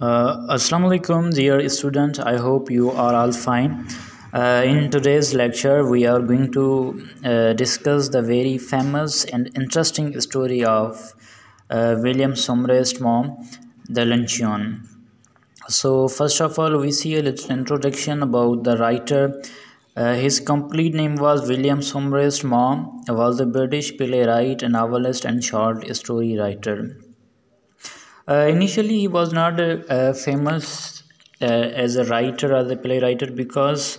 Assalamu alaikum, dear students. I hope you are all fine. In today's lecture, we are going to discuss the very famous and interesting story of William Sommer's mom, the Luncheon. So, first of all, we see a little introduction about the writer. His complete name was William Sommer's mom, was a British playwright, novelist, and short story writer. Initially, he was not famous as a writer, as a playwright, because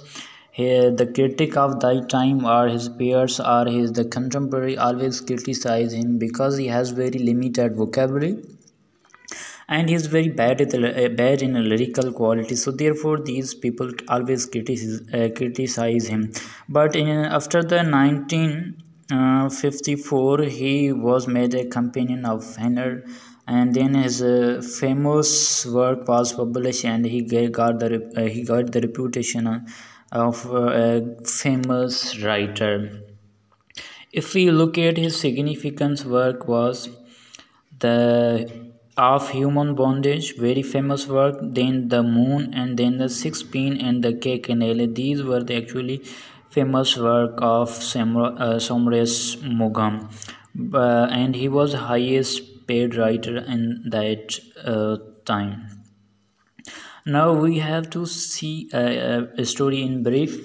the critic of that time or his peers or the contemporary always criticize him because he has very limited vocabulary and he is very bad in a lyrical quality. So therefore, these people always criticize him. But after the 1954, he was made a companion of Henner, and then his famous work was published, and he got the reputation of a famous writer. If we look at his significant work was the of human bondage, very famous work, then the moon, and then the six pin and the cake canale. These were the actually famous work of Somres Mogam, and he was highest paid writer in that time. Now we have to see a story in brief.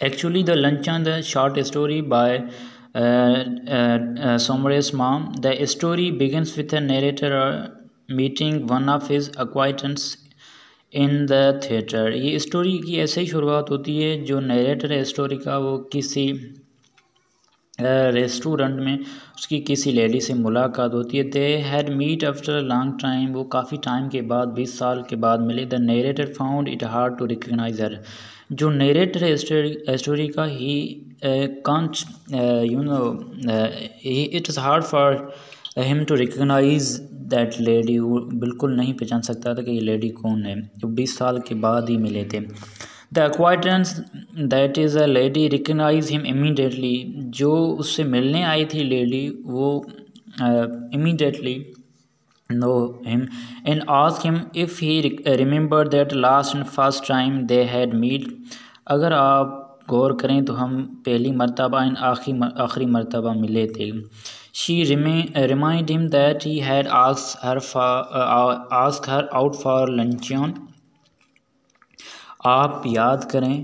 Actually, the Luncheon, the short story by Sommer's mom. The story begins with a narrator meeting one of his acquaintance in the theatre. ये story की ऐसे ही शुरुआत होती है. जो narrator है story का वो किसी रेस्टोरेंट में उसकी किसी लेडी से मुलाकात होती है. They had meet after a long time. वो काफ़ी टाइम के बाद 20 साल के बाद मिले. The narrator found it hard to recognise her. जो नरेटर है स्टोरी का ही can't it is hard for him to recognise that lady. वो बिल्कुल नहीं पहचान सकता था कि ये लेडी कौन है. 20 साल के बाद ही मिले थे. The acquaintance that is a lady recognise him immediately. जो उससे मिलने आई थी लेडी वो immediately know him and ask him if he remembered that last and first time they had meet. अगर आप गौर करें तो हम पहली मर्तबा इन आखिरी मर्तबा मिले थे. She remind him that he had asked her out for luncheon. आप याद करें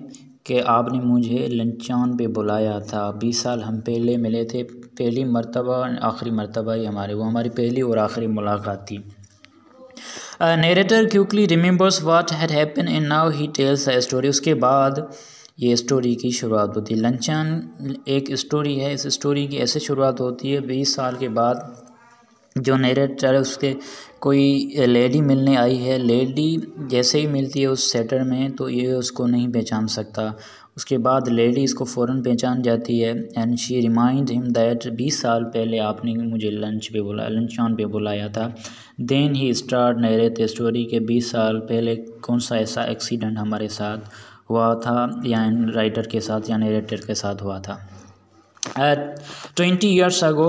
कि आपने मुझे लंचॉन पे बुलाया था. 20 साल हम पहले मिले थे. पहली मर्तबा आखिरी मर्तबा ही हमारी पहली और आखिरी मुलाकात थी. Narrator quickly remembers what had happened and now he tells the story. उसके बाद ये स्टोरी की शुरुआत होती है. लंचॉन एक स्टोरी है. इस स्टोरी की ऐसे शुरुआत होती है 20 साल के बाद. जो नरेटर है उसके कोई लेडी मिलने आई है. लेडी जैसे ही मिलती है उस सेटर में तो ये उसको नहीं पहचान सकता. उसके बाद लेडी इसको फ़ौरन पहचान जाती है. And she remind him that 20 साल पहले आपने मुझे लंचॉन पे बुलाया था. Then he start narrate story के 20 साल पहले कौन सा ऐसा एक्सीडेंट हमारे साथ हुआ था या राइटर के साथ या नरेटर के साथ हुआ था. 20 years ago,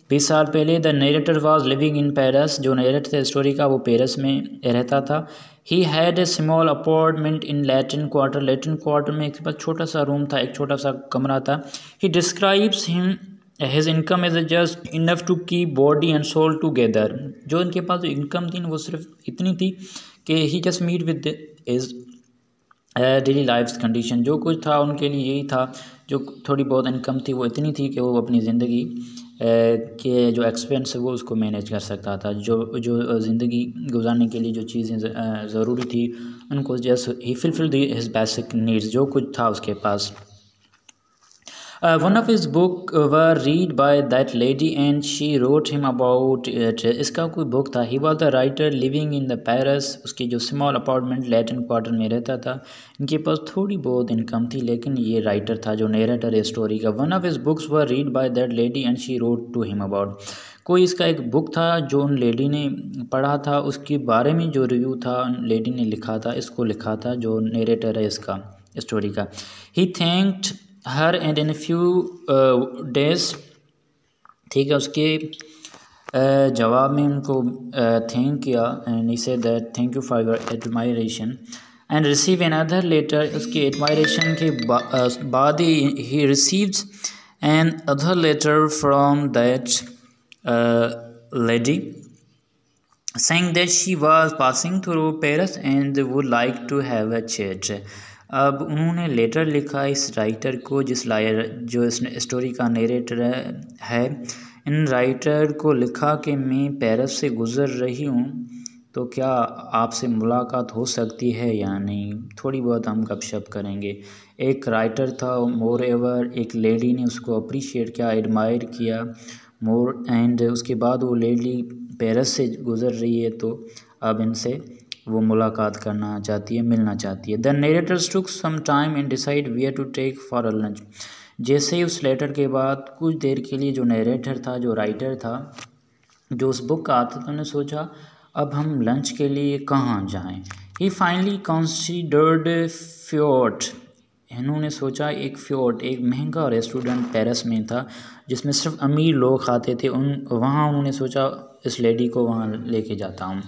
20 साल पहले the narrator was living in Paris. जो नरेटर थे स्टोरी का वो पेरिस में रहता था. He had a small apartment in Latin quarter. Latin quarter में एक छोटा सा रूम था, एक छोटा सा कमरा था. He describes him his income is just enough to keep body and soul together. जो इनके पास जो इनकम थी वो सिर्फ इतनी थी कि he just meet with his daily life condition. जो कुछ था उनके लिए यही था. जो थोड़ी बहुत इनकम थी वो इतनी थी कि वो अपनी ज़िंदगी के जो एक्सपेंस है वो उसको मैनेज कर सकता था. जो ज़िंदगी गुजारने के लिए जो चीज़ें ज़रूरी थी उनको just he fulfil his basic needs. जो कुछ था उसके पास. One of his book were read by that lady and she wrote him about it. इसका कोई बुक था. He was the writer living in the Paris. उसकी जो स्मॉल अपार्टमेंट लैटिन क्वार्टर में रहता था. इनके पास थोड़ी बहुत इनकम थी लेकिन ये राइटर था जो नरेटर है स्टोरी का. One of his books were read by that lady and she wrote to him about. कोई इसका एक बुक था जो उन लेडी ने पढ़ा था. उसके बारे में जो रिव्यू था लेडी ने लिखा था. इसको लिखा था जो नरेटर है इसका स्टोरी का. He thanked her and in few days. ठीक है. उसके जवाब में उनको थैंक किया and he said that thank you for your admiration and receive another letter. उसके एडमायरेशन के बाद he receives another letter from that lady saying that she was passing through Paris and would like to have a chat। अब उन्होंने letter लिखा इस writer को जो इस स्टोरी का नरेटर है। इन राइटर को लिखा कि मैं पेरिस से गुज़र रही हूँ, तो क्या आपसे मुलाकात हो सकती है या नहीं, थोड़ी बहुत हम गपशप करेंगे। एक राइटर था, मोर एवर एक लेडी ने उसको अप्रिशिएट किया, एडमायर किया मोर, एंड उसके बाद वो लेडी पेरिस से गुज़र रही है, तो अब इनसे वो मुलाकात करना चाहती है, मिलना चाहती है। The narrator's took some time and decide where to take for a lunch. जैसे ही उस लेटर के बाद कुछ देर के लिए जो नरेटर था, जो राइटर था, जो उस बुक का आता था, उन्होंने सोचा अब हम लंच के लिए कहाँ जाएं। ही फाइनली कंसीडर्ड फ्योर्ट। इन्होंने सोचा एक फ्योर्ट, एक महंगा रेस्टोरेंट पेरिस में था जिसमें सिर्फ अमीर लोग खाते थे। वहाँ उन्होंने सोचा इस लेडी को वहाँ लेके जाता हूँ।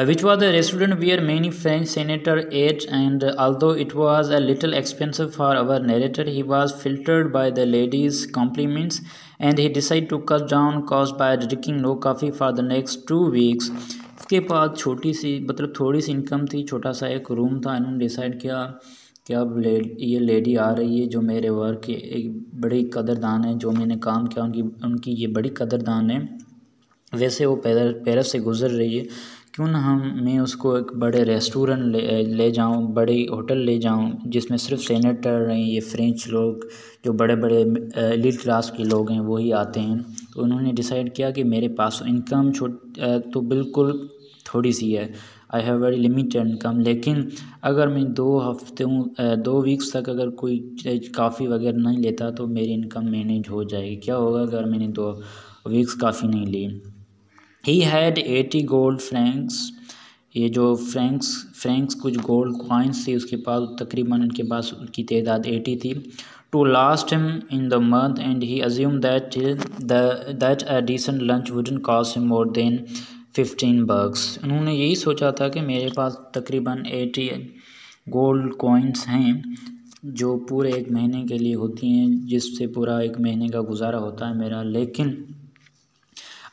Which was the restaurant where many French senators ate, and although it was a little expensive for our narrator, he was filtered by the lady's compliments, and he decided to cut down cost by drinking no coffee for the next 2 weeks। इसके बाद छोटी सी मतलब थोड़ी सी income थी, छोटा सा एक room था। इन्होंने डिसाइड किया कि अब ये लेडी आ रही है जो मेरे वर्क की एक बड़ी कदरदान है, जो मैंने काम किया उनकी ये बड़ी कदरदान है। वैसे वो पेरिस से गुज़र रही है, क्यों ना मैं उसको एक बड़े रेस्टोरेंट ले जाऊँ, बड़े होटल ले जाऊँ जिसमें सिर्फ सेनेटर हैं, ये फ्रेंच लोग जो बड़े बड़े एलीट क्लास के लोग हैं वही आते हैं। तो उन्होंने डिसाइड किया कि मेरे पास इनकम तो बिल्कुल थोड़ी सी है, I have very limited income, लेकिन अगर मैं 2 वीक्स तक अगर कोई काफ़ी वगैरह नहीं लेता तो मेरी इनकम मैनेज हो जाएगी। क्या होगा अगर मैंने 2 वीक्स काफ़ी नहीं ली। He had 80 gold francs. ये जो फ्रैंक्स कुछ गोल्ड कॉइन्स थी उसके पास, तकरीबन इनके पास उनकी तादाद 80 थी। To last him in the month and he assume that a decent lunch wouldn't cost him more than 15 bucks। उन्होंने यही सोचा था कि मेरे पास तकरीबन 80 गोल्ड कॉइन्स हैं जो पूरे एक महीने के लिए होती हैं, जिससे पूरा एक महीने का गुजारा होता है मेरा। लेकिन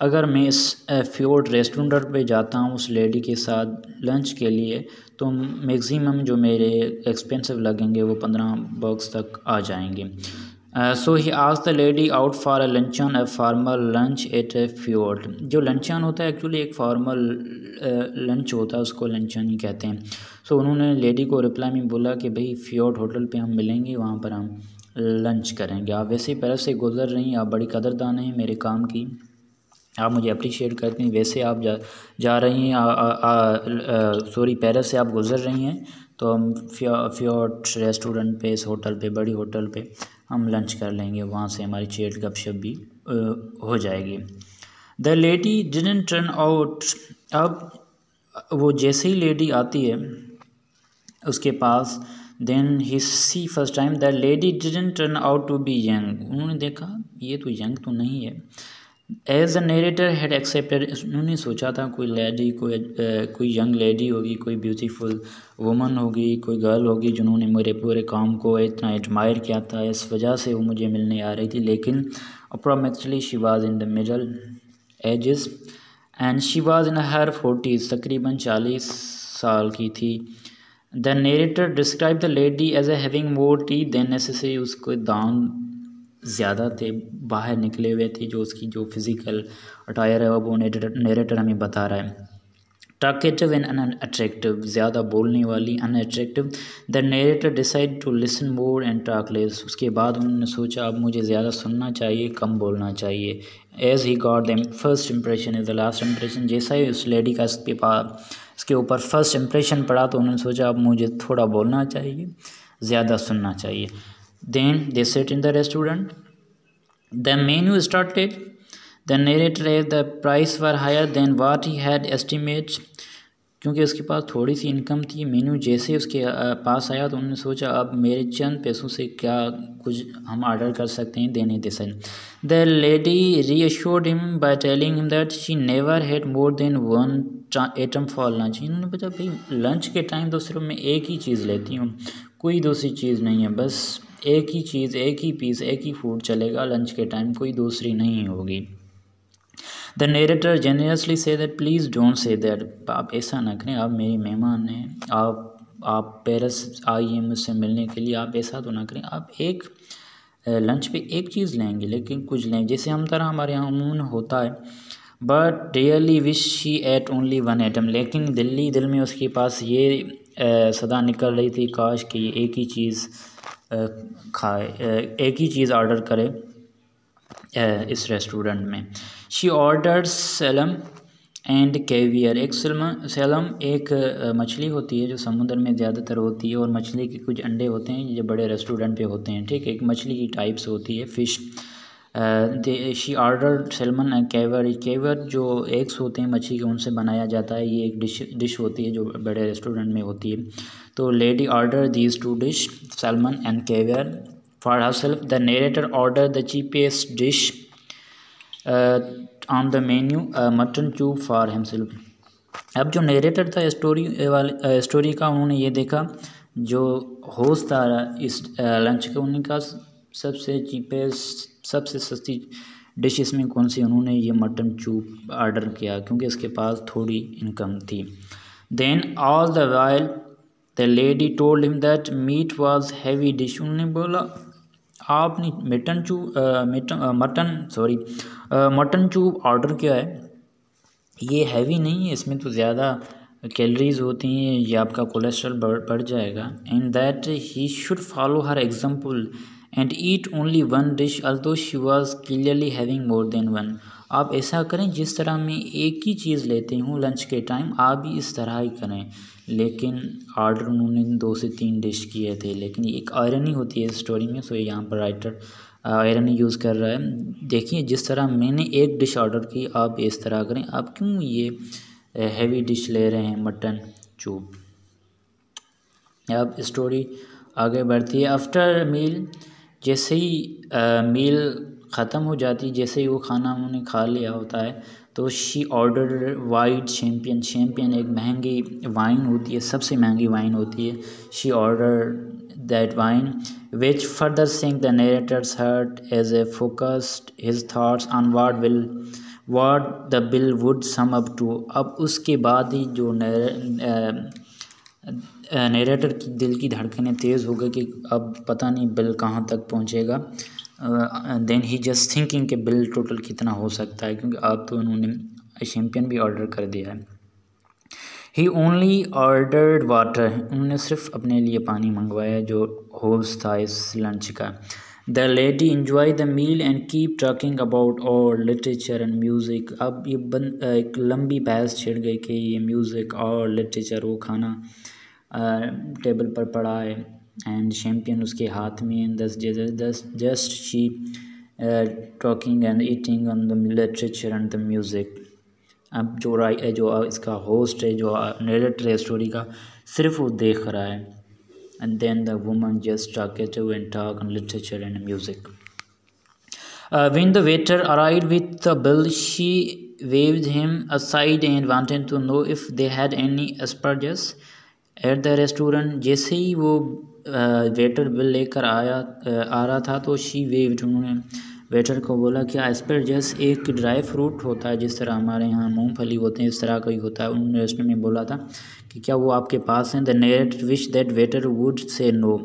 अगर मैं इस फ्योर्ट रेस्टोरेंट पे जाता हूँ उस लेडी के साथ लंच के लिए, तो मैक्सिमम जो मेरे एक्सपेंसिव लगेंगे वो 15 bucks तक आ जाएंगे। So he asked the lady out for a luncheon, a formal lunch at a Foyot. जो लंचन होता है एक्चुअली एक फॉर्मल लंच होता है, उसको लंचन ही कहते हैं। सो उन्होंने लेडी को रिप्लाई में बोला कि भाई फ्योर्ट होटल पे हम मिलेंगे, वहाँ पर हम लंच करेंगे। आप वैसे ही पेरिस से गुजर रही हैं, आप बड़ी कदरदान हैं मेरे काम की, आप मुझे अप्रिशिएट करती हैं। वैसे आप जा रही हैं, सॉरी पेरिस से आप गुज़र रही हैं, तो हम फ्योर्ट रेस्टोरेंट पे, इस होटल पे, बड़ी होटल पे हम लंच कर लेंगे, वहाँ से हमारी चैट गपशप भी हो जाएगी। The lady didn't turn out. अब वो जैसे ही लेडी आती है उसके पास, then he see first time the lady didn't turn out to be young. उन्होंने देखा ये तो यंग तो नहीं है। As the narrator had accepted. उन्होंने सोचा था कोई लेडी, कोई यंग लेडी होगी, कोई ब्यूटीफुल वुमन होगी, कोई गर्ल होगी जिन्होंने मेरे पूरे काम को इतना एडमायर किया था, इस वजह से वो मुझे मिलने आ रही थी। लेकिन approximately she was in the middle ages and she was in her 40s, तकरीबन 40 साल की थी। The narrator describe the lady as a having more teeth than necessary. उसको दाम ज़्यादा थे, बाहर निकले हुए थे, जो उसकी जो फिज़िकल अटायर है वो नरेटर हमें बता रहा है। टॉकेटिव एंड अनअट्रैक्टिव, ज़्यादा बोलने वाली, unattractive. The narrator decide to listen more and talk less. उसके बाद उन्होंने सोचा अब मुझे ज़्यादा सुनना चाहिए, कम बोलना चाहिए। As he got the first impression is the last impression. जैसा ही उस लेडी का इसके ऊपर फर्स्ट इम्प्रेशन पड़ा तो उन्होंने सोचा अब मुझे थोड़ा बोलना चाहिए, ज़्यादा सुनना चाहिए। Then they sat in the restaurant. The menu started. The narrator said the price were higher than what he had estimated. क्योंकि उसके पास थोड़ी सी इनकम थी। मेन्यू जैसे ही उसके पास आया तो उन्होंने सोचा अब मेरे चंद पैसों से क्या कुछ हम ऑर्डर कर सकते हैं, देने दे सकते। The lady reassured him by telling him that she never had more than one item for lunch. इन्होंने बताया भाई लंच के टाइम तो सिर्फ मैं एक ही चीज़ लेती हूँ, कोई दूसरी चीज़ नहीं है, बस एक ही चीज़, एक ही पीस, एक ही फूड चलेगा लंच के टाइम, कोई दूसरी नहीं होगी। The narrator generously say that please don't say that, आप ऐसा ना करें, आप मेरी मेहमान हैं, आप पेरिस आई हैं मुझसे मिलने के लिए, आप ऐसा तो ना करें। आप एक लंच पे एक चीज़ लेंगे लेकिन कुछ लें, जैसे हम तरह हमारे यहाँ अमूमन होता है। But really wish she ate only one item, लेकिन दिल में उसके पास ये सदा निकल रही थी काश कि एक ही चीज़ खाए, एक ही चीज़ ऑर्डर करे इस रेस्टोरेंट में। She order slam and caviar. एक सैलम एक मछली होती है जो समुद्र में ज़्यादातर होती है, और मछली के कुछ अंडे होते हैं जो बड़े रेस्टोरेंट पे होते हैं, ठीक है, एक मछली की टाइप्स होती है, fish. She order salmon and caviar जो एग्स होते हैं मछली के, उनसे बनाया जाता है, ये एक डिश होती है जो बड़े रेस्टोरेंट में होती है। तो lady order these two dish salmon and caviar for herself. The narrator ordered the cheapest dish on the menu, a mutton chop for himself. अब जो नरेटर था स्टोरी का, उन्होंने ये देखा जो होस्ट था इस लंच का, उनका सबसे चीपेस्ट, सबसे सस्ती डिश इसमें कौन सी, उन्होंने ये मटन चूप ऑर्डर किया क्योंकि उसके पास थोड़ी इनकम थी। Then all the while the lady told him that meat was heavy dish. उन्होंने बोला आपने मटन चूप ऑर्डर किया है, ये हैवी नहीं है, इसमें तो ज़्यादा कैलोरीज होती हैं, ये आपका कोलेस्ट्रॉल बढ़ जाएगा। And that he should follow her example and eat only one dish although she was clearly having more than one. आप ऐसा करें जिस तरह मैं एक ही चीज़ लेती हूँ लंच के टाइम, आप भी इस तरह ही करें। लेकिन ऑर्डर उन्होंने 2 से 3 डिश किए थे, लेकिन एक आयरनी होती है इस स्टोरी में, सो यहाँ पर राइटर आयरनी यूज़ कर रहा है। देखिए जिस तरह मैंने एक डिश ऑर्डर की, आप इस तरह करें, आप क्यों ये हैवी डिश ले रहे हैं मटन चूप। अब स्टोरी आगे बढ़ती है। आफ्टर मील, जैसे ही मील ख़त्म हो जाती, जैसे ही वो खाना उन्होंने खा लिया होता है, तो शी ऑर्डर वाइट शैम्पियन एक महंगी वाइन होती है, सबसे महंगी वाइन होती है। She order that wine which further sink the narrator's heart as a focused his thoughts on what the bill would sum up to। अब उसके बाद ही जो नरेटर की दिल की धड़कनें तेज़ हो गई कि अब पता नहीं बिल कहाँ तक पहुँचेगा। देन ही जस्ट थिंकिंग कि बिल टोटल कितना हो सकता है, क्योंकि अब तो उन्होंने शैम्पियन भी ऑर्डर कर दिया है। ही ओनली ऑर्डर्ड वाटर, उन्होंने सिर्फ अपने लिए पानी मंगवाया जो होस्ट था इस लंच का। The lady enjoy the meal and keep talking about और लिटरेचर एंड म्यूज़िक। अब ये एक लंबी बहस छिड़ गई कि ये म्यूज़िक और लिटरेचर, वो खाना टेबल पर पड़ा है एंड शैम्पियन उसके हाथ में, just she talking and eating on the literature and the music. अब जो इसका होस्ट है, जो नरेटर है स्टोरी का, सिर्फ वो देख रहा है। And then the woman just talkative and talk on literature and music. When the waiter arrived with the bill, she waved him aside and wanted to know if they had any asparagus at the restaurant. जैसे ही वो waiter bill लेकर आ रहा था, तो she waived, उन्होंने waiter को बोला कि एस्परजस एक ड्राई फ्रूट होता है, जिस तरह हमारे यहाँ मूंगफली होते हैं, इस तरह का ही होता है। उन्होंने रेस्टोरेंट में बोला था कि क्या वो आपके पास हैं। The narrator wish that waiter would say no.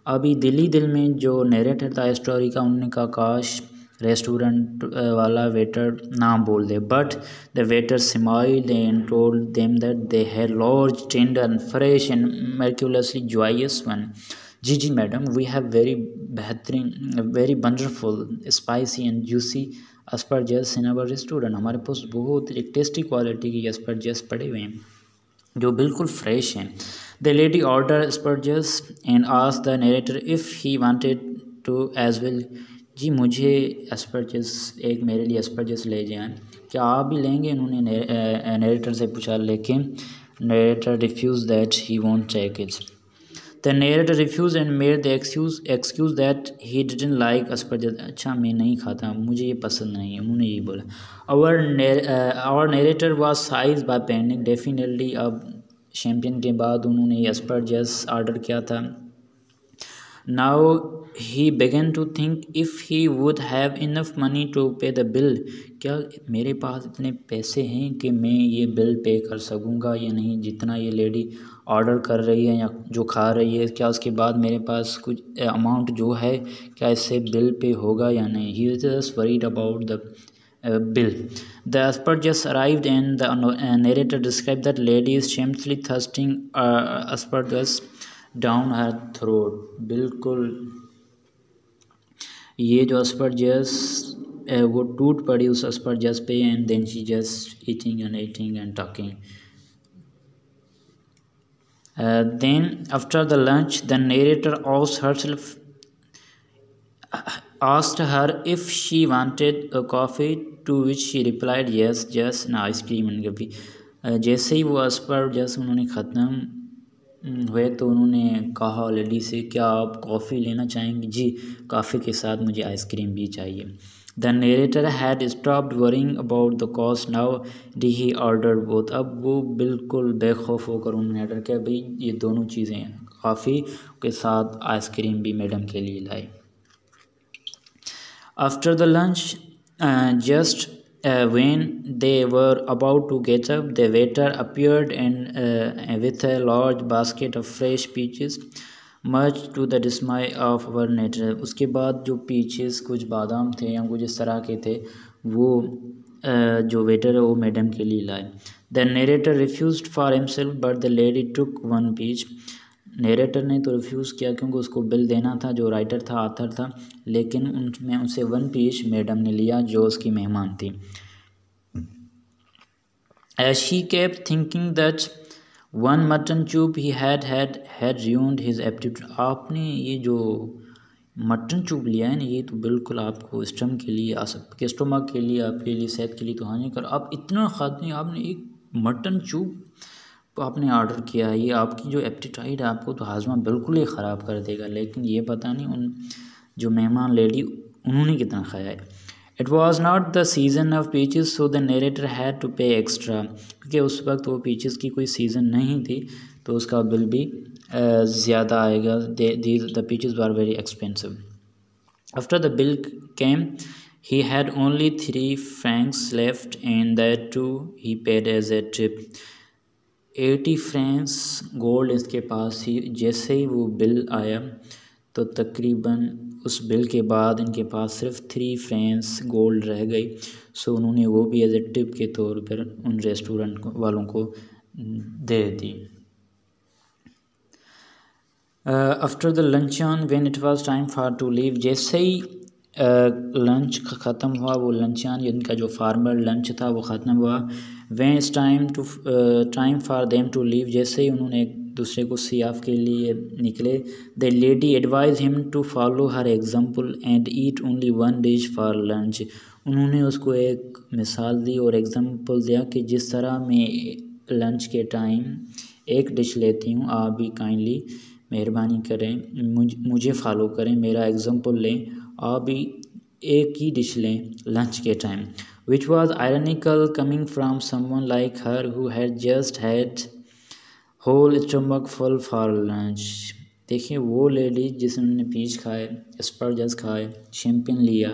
अभी दिल में जो नरेटर था स्टोरी का, उन्होंने कहा काश रेस्टोरेंट वाला वेटर ना बोल दे। But the waiter smiled and told them that they had large tender fresh and miraculously juicy one. जी मैडम, वी हैव वेरी बेहतरीन, very wonderful spicy and juicy asparagus in our restaurant. हमारे पास बहुत एक tasty quality की एस्परजस पड़े हुए हैं जो बिल्कुल फ्रेश हैं। The lady order asparagus and asked the narrator if he wanted to as well. जी मुझे एस्परजस, एक मेरे लिए एस्परजस ले जाएं, क्या आप भी लेंगे? उन्होंने नरेटर से पूछा। लेकिन Narrator refused that he won't take it. The narrator refused and made the excuse that he didn't like asparges. अच्छा मैं नहीं खाता, मुझे ये पसंद नहीं है, उन्होंने ये बोला. Our narrator was seized by panic. Definitely अब चैम्पियन के बाद उन्होंने ये asparges ऑर्डर किया था. Now he began to think if he would have enough money to pay the bill. क्या मेरे पास इतने पैसे हैं कि मैं ये बिल पे कर सकूँगा या नहीं, जितना ये लेडी ऑर्डर कर रही है या जो खा रही है, क्या उसके बाद मेरे पास कुछ अमाउंट जो है क्या इससे बिल पे होगा या नहीं. He was just worried about the bill. The asparges arrived and the narrator described that lady is shamelessly thrusting asparges down her throat. बिल्कुल ये जो asparges वो टूट पड़ी उस asparges पे, and then she just eating and talking. Then after the lunch the narrator asked her if she wanted a coffee, to which she replied yes, just an ice cream and coffee. जैसे ही वो asparges उन्होंने ख़त्म हुए तो उन्होंने कहा lady से, क्या आप कॉफ़ी लेना चाहेंगी? जी, कॉफ़ी के साथ मुझे आइसक्रीम भी चाहिए. The narrator had stopped worrying about the cost. Now D he order both. अब वो बिल्कुल बेखौफ होकर उन्होंने ऑर्डर किया, भाई ये दोनों चीज़ें, कॉफ़ी के साथ आइसक्रीम भी मैडम के लिए लाए. After the lunch just when they were about to get up, the waiter appeared and with a large basket of fresh peaches, much to the dismay of our narrator. उसके बाद जो peaches कुछ बादाम थे या कुछ इस तरह के थे वो जो वेटर है वो मैडम के लिए लाए. The narrator refused for himself but the lady took one peach. Narrator ने तो रिफ्यूज़ किया क्योंकि उसको बिल देना था, जो राइटर था, आथर था, लेकिन उनमें उनसे वन पीच मैडम ने लिया जो उसकी मेहमान थी. As she kept thinking that one mutton chop he had ruined his appetite. आपने ये जो मटन चूप लिया है ना, ये तो बिल्कुल आपको स्टमक के लिए स्टमक के लिए, आपके लिए, सेहत के लिए तो हानिकर. आप इतना खाते हैं, आपने एक मटन चूप आपने ऑर्डर किया है, ये आपकी जो एप्टीटाइट है आपको तो हाजमा बिल्कुल ही ख़राब कर देगा. लेकिन ये पता नहीं उन जो मेहमान लेडी उन्होंने कितना खाया है. It was not the season of peaches so the narrator had to pay extra. क्योंकि उस वक्त वो पीचेस की कोई सीज़न नहीं थी तो उसका बिल भी ज़्यादा आएगा. The peaches were very expensive. After the bill came he had only 3 francs left and that too he paid as a tip. 80 Franks gold इसके पास ही. जैसे ही वो बिल आया तो तकरीबन उस बिल के बाद इनके पास सिर्फ 3 फ्रेंक्स गोल्ड रह गई. सो उन्होंने वो भी एज ए टिप के तौर पर उन रेस्टोरेंट वालों को दे दी. After the luncheon when it was time for to leave. जैसे ही लंच ख़त्म हुआ, वो लंचन इनका जो फार्मल लंच था वो ख़त्म हुआ. When it's time for them to leave. जैसे ही उन्होंने एक दूसरे को सियाफ के लिए निकले, the lady advise him to follow her example and eat only one dish for lunch. उन्होंने उसको एक मिसाल दी और एग्जाम्पल दिया कि जिस तरह मैं लंच के टाइम एक डिश लेती हूँ, आप भी काइंडली मेहरबानी करें, मुझे फॉलो करें, मेरा एग्जाम्पल लें, आप भी एक ही डिश लें लंच के time. which was ironical coming from someone like her who had just had whole stomach full for lunch. देखिए वो लेडी जिसने पीच खाए, एस्परजस खाए, शैम्पेन लिया,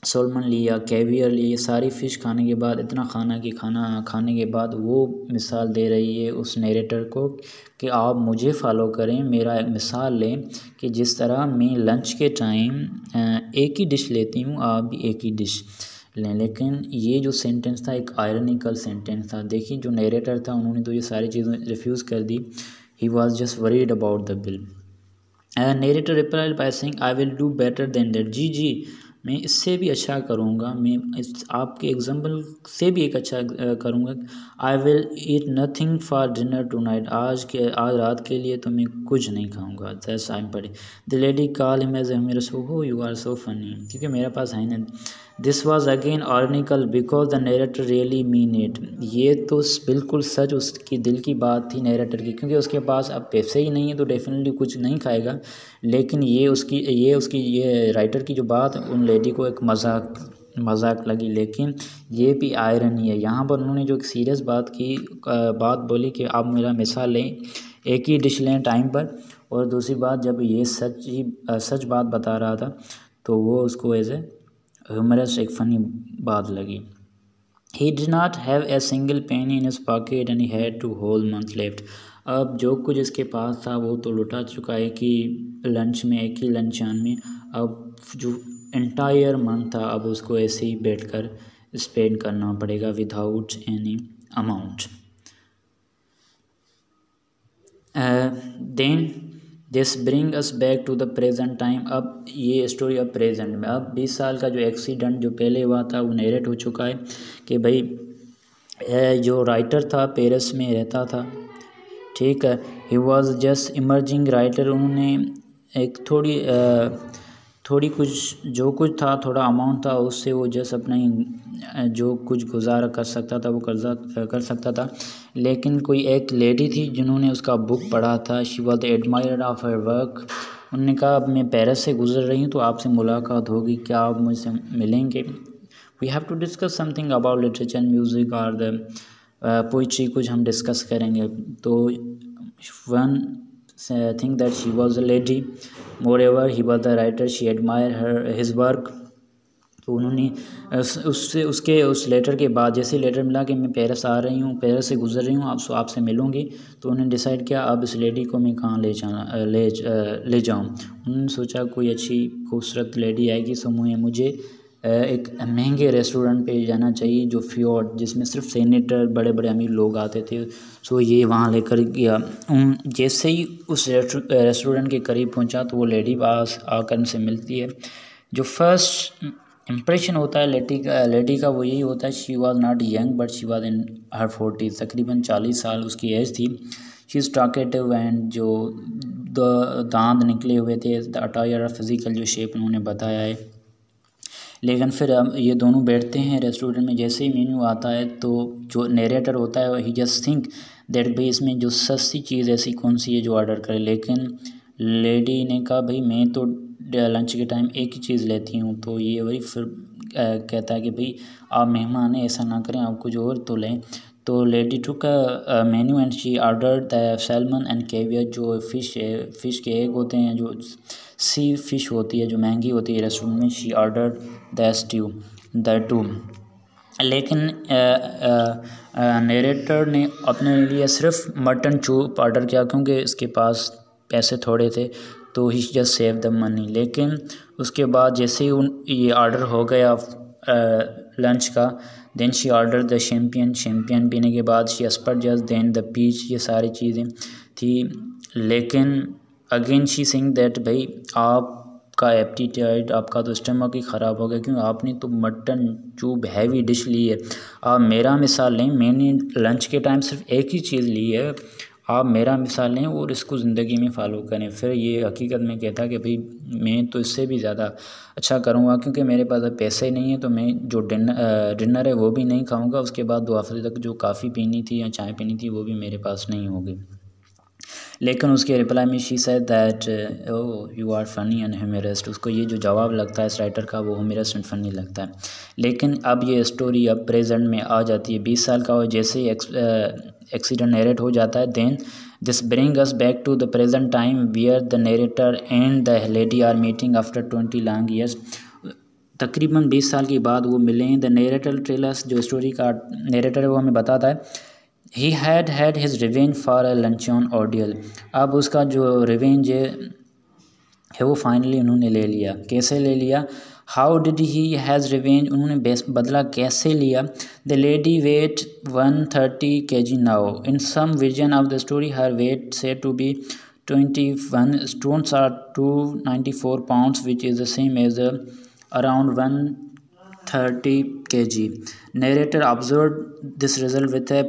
सोलमन लिया, कैवियर लिए, सारी फ़िश खाने के बाद, इतना खाना खाने के बाद वो मिसाल दे रही है उस नरेटर को कि आप मुझे फॉलो करें, मेरा एक मिसाल लें कि जिस तरह मैं लंच के टाइम एक ही डिश लेती हूँ, आप भी एक ही डिश लें. लेकिन ये जो सेंटेंस था एक आयरनिकल सेंटेंस था. देखिए जो नरेटर था उन्होंने तो ये सारी चीज़ें रिफ्यूज़ कर दी. He was just worried about the bill. Narrator replied by saying I will do better than that. जी मैं इससे भी अच्छा करूँगा, मैं इस आपके एग्जाम्पल से भी एक अच्छा करूँगा. I will eat nothing for dinner tonight. आज रात के लिए तो मैं कुछ नहीं खाऊँगा. दैट्स आई एम पढ़े. The lady call him as मेरा सो हो यू आर सो फनी. क्योंकि मेरे पास है ना this was again ironical because the narrator really mean it. ये तो बिल्कुल सच उसकी दिल की बात थी नरेटर की, क्योंकि उसके पास अब पैसे ही नहीं है तो डेफिनेटली कुछ नहीं खाएगा। लेकिन ये राइटर की जो बात उन लेडी को एक मजाक लगी, लेकिन ये भी आयरनी है। यहाँ पर उन्होंने जो एक सीरियस बात बोली कि आप मेरा मिसाल लें, एक ही डिश लें टाइम पर, और दूसरी बात जब ये सच बात बता रहा था तो वो उसको एज ए ह्यूमरस एक फ़नी बात लगी। He did not have a single penny in his pocket and he had 2 whole months left। अब जो कुछ इसके पास था वो तो लुटा चुका है कि एक ही लंचान में। अब जो एंटायर मंथ था अब उसको ऐसे ही बैठकर स्पेंड करना पड़ेगा without any amount. Then this bring us back to the present time. अब ये स्टोरी अब प्रेजेंट में, अब 20 साल का जो एक्सीडेंट जो पहले हुआ था वो नरेट हो चुका है कि भाई जो राइटर था पेरिस में रहता था, ठीक है, ही वॉज जस्ट इमर्जिंग राइटर। उन्होंने एक थोड़ी कुछ जो कुछ था थोड़ा अमाउंट था उससे वो जस्ट अपना जो कुछ गुजारा कर सकता था वो कर सकता था। लेकिन कोई एक लेडी थी जिन्होंने उसका बुक पढ़ा था, she was the admire of her work. उन्होंने कहा अब मैं पेरिस से गुजर रही हूँ तो आपसे मुलाकात होगी, क्या आप मुझसे मिलेंगे? We have to discuss something about literature music और द पोइट्री, कुछ हम डिस्कस करेंगे। तो one think that she was a lady, moreover he was the writer, she admired his work। तो उन्होंने उस लेटर के बाद जैसे लेटर मिला कि मैं पेरिस आ रही हूँ, पेरिस से गुजर रही हूँ, आपसे मिलूँगी, तो उन्होंने डिसाइड किया अब इस लेडी को मैं कहाँ ले जाऊँ। उन्होंने सोचा कोई अच्छी खूबसूरत लेडी आएगी सो मुझे एक महंगे रेस्टोरेंट पे जाना चाहिए जो फ्योर्ड, जिसमें सिर्फ सेनेटर बड़े बड़े अमीर लोग आते थे। सो ये वहाँ लेकर गया। जैसे ही उस रेस्टोरेंट के करीब पहुँचा तो वो लेडी पास आकर उनसे मिलती है। जो फर्स्ट इम्प्रेशन होता है लेडी का वो यही होता है, she was not young but she was in her 40, तकरीबन 40 साल उसकी एज थी। शी इज़ टॉकेटिव एंड जो दांत निकले हुए थे, द अटायर फिज़िकल जो शेप उन्होंने बताया है। लेकिन फिर ये दोनों बैठते हैं रेस्टोरेंट में, जैसे ही मेन्यू आता है तो जो नरेटर होता है ही जस्ट थिंक दैट भाई इसमें जो सस्ती चीज़ ऐसी कौन सी है जो ऑर्डर करे। लेकिन लेडी ने कहा भाई मैं तो लंच के टाइम एक ही चीज़ लेती हूँ। तो ये वही फिर कहता है कि भाई आप मेहमान हैं, ऐसा ना करें, आप कुछ और तो लें। तो lady took menu and she order the salmon and caviar, जो फ़िश के एग होते हैं, जो सी फिश होती है जो महंगी होती है रेस्टोरेंट में। She order the two. लेकिन नरेटर ने अपने लिए सिर्फ मटन चूप ऑर्डर किया क्योंकि इसके पास पैसे थोड़े थे, तो ही जस्ट सेव द मनी। लेकिन उसके बाद जैसे ही ये ऑर्डर हो गया लंच का, then she order the champagne पीने के बाद she asparagus then the peach, ये सारी चीज़ें थी। लेकिन अगेन शी सिंग दैट भाई आपका एप्टीटाइट, आपका तो स्टमक ही ख़राब हो गया क्योंकि आपने तो मटन चूब हैवी डिश ली है। आप मेरा मिसाल लें, मैंने लंच के टाइम सिर्फ एक ही चीज़ ली है, आप मेरा मिसाल लें और इसको ज़िंदगी में फ़ॉलो करें। फिर ये हकीकत में कहता कि भाई मैं तो इससे भी ज़्यादा अच्छा करूँगा क्योंकि मेरे पास अब पैसे नहीं है, तो मैं जो डिनर है वो भी नहीं खाऊँगा, उसके बाद 2 हफ्ते तक जो कॉफ़ी पीनी थी या चाय पीनी थी वो भी मेरे पास नहीं होगी। लेकिन उसके रिप्लाई में she said that oh you are funny and humorous. उसको ये जो जवाब लगता है इस राइटर का वो ह्यूमरस्ट एंड फ़नी लगता है। लेकिन अब ये स्टोरी अब प्रेजेंट में आ जाती है, 20 साल का, और जैसे ही एक्सीडेंट नरेट हो जाता है, then this bring us back to the present time where the narrator and the lady are meeting after 20 long years. तकरीबन 20 साल के बाद वो मिले हैं। द नरेटर टेलर्स, जो स्टोरी का नरेटर है वो हमें बताता है, he had his revenge for a luncheon ordeal. अब उसका जो रिवेंज है वो फाइनली उन्होंने ले लिया। कैसे ले लिया? How did he has revenge, उन्होंने बदला कैसे लिया? The lady weight 130 kg now, in some version of the story her weight said to be 21 stones or 294 pounds, which is the same as around 130 kg. Narrator observed this result with a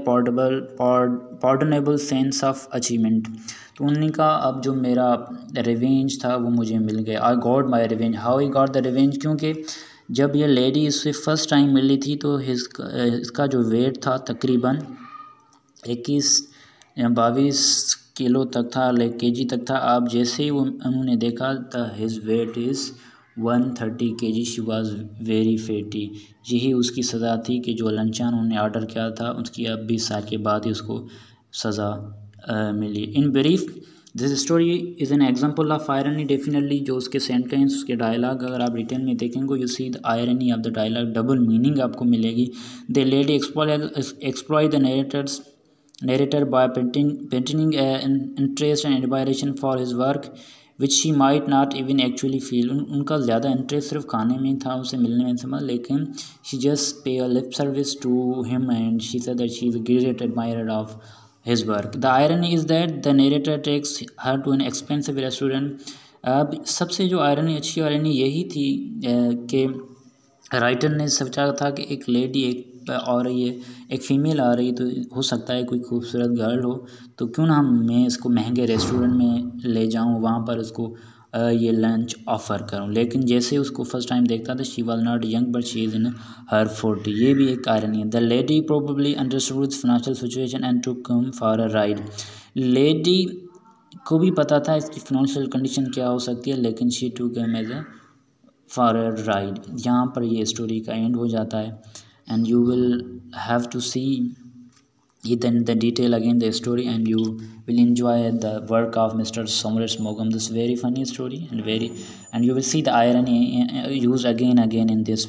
pardonable sense of achievement। तो उन्होंने कहा अब जो मेरा revenge था वो मुझे मिल गया। I got my revenge. How he got the revenge, क्योंकि जब ये लेडी इससे फ़र्स्ट टाइम मिली थी तो इसका जो वेट था तकरीबन 21 या 22 किलो तक था, केजी तक था। अब जैसे ही उन्होंने देखा the his weight is 130 kg, she was very fatty. यही उसकी सज़ा थी कि जो लंचा उन्होंने ऑर्डर किया था उसकी अब 20 साल के बाद ही उसको सज़ा मिली। In brief this story is an example of irony. Definitely जो उसके सेंटेंस, उसके डायलॉग अगर आप रिटर्न में देखेंगे you see the irony of the dialogue, double meaning आपको मिलेगी। The lady exploit the narrator by painting an interest and admiration for his work which she might not even actually feel। उनका ज़्यादा interest सिर्फ खाने में था, उसे मिलने में समझ, लेकिन she just pay a lip service to him and she said that she is a great admirer of his work। The irony is that the narrator takes her to an expensive restaurant। अब सबसे जो irony, अच्छी irony यही थी कि writer ने सोचा था कि एक लेडी एक आ रही है, एक फ़ीमेल आ रही, तो हो सकता है कोई खूबसूरत गर्ल हो, तो क्यों ना मैं इसको महंगे रेस्टोरेंट में ले जाऊं, वहाँ पर उसको ये लंच ऑफ़र करूं। लेकिन जैसे उसको फर्स्ट टाइम देखता था, she was not young but she is in her 40। ये भी एक आयरनी है। The lady probably understood financial situation and took him for a ride. Lady को भी पता था इसकी फाइनेंशियल कंडीशन क्या हो सकती है, लेकिन she took him as a for a ride. यहाँ पर ये स्टोरी का एंड हो जाता है and you will have to see it in the detail again the story and you will enjoy the work of Mr. Somerset Maugham, this very funny story and you will see the irony used again in this